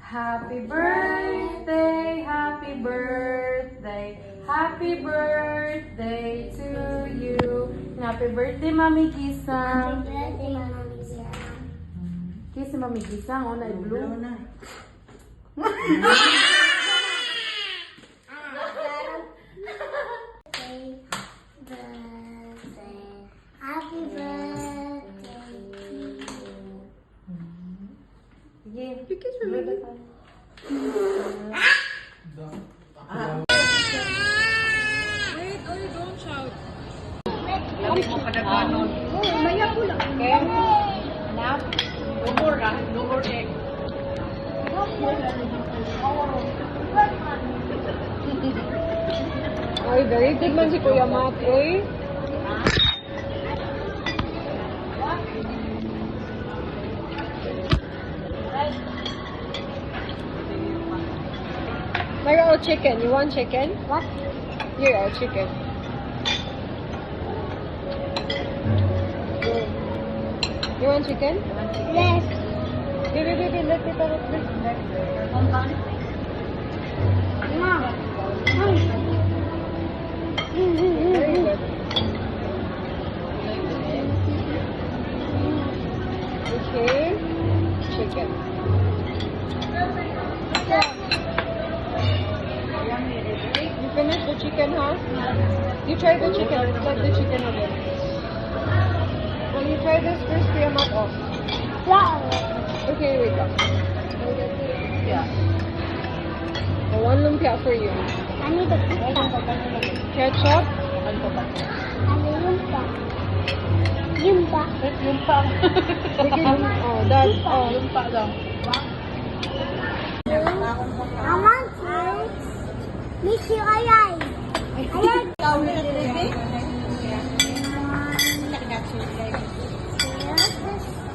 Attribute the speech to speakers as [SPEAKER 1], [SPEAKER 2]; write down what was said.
[SPEAKER 1] Happy birthday, happy birthday, happy birthday to you. Happy birthday, Mami Gisang.
[SPEAKER 2] Happy birthday, Mami Gisang.
[SPEAKER 1] Kiss si Mami Gisang, oh, na blue.
[SPEAKER 2] Happy birthday to you.
[SPEAKER 1] Sige.
[SPEAKER 3] You kiss for me. Wait, oh, you don't shout.
[SPEAKER 1] Labi mo ka na ganon.
[SPEAKER 3] Oh, maya ko lang.
[SPEAKER 1] Okay? Anak? No more, ah. No more egg.
[SPEAKER 3] Ay, very good man si Kuya Matt, eh. Here, all chicken. You want chicken?
[SPEAKER 2] What?
[SPEAKER 3] Here, all chicken. You want chicken?
[SPEAKER 2] Yes.
[SPEAKER 3] Baby, let me talk this.
[SPEAKER 2] Mom.
[SPEAKER 3] Very good. Okay. Chicken. You finished the chicken, huh? You try the chicken. Let's let the chicken again. Well, you try this first, Kuya Matt. Oh. Okay, wait up.
[SPEAKER 1] Yeah.
[SPEAKER 3] The one lumpia for you.
[SPEAKER 2] I need a pizza.
[SPEAKER 3] Ketchup.
[SPEAKER 2] Ano yumpa? Yumpa.
[SPEAKER 1] Lumpa.
[SPEAKER 3] Sige, oh, that. Oh.
[SPEAKER 1] Lumpa lang.
[SPEAKER 2] I want to. Miss you, ayan.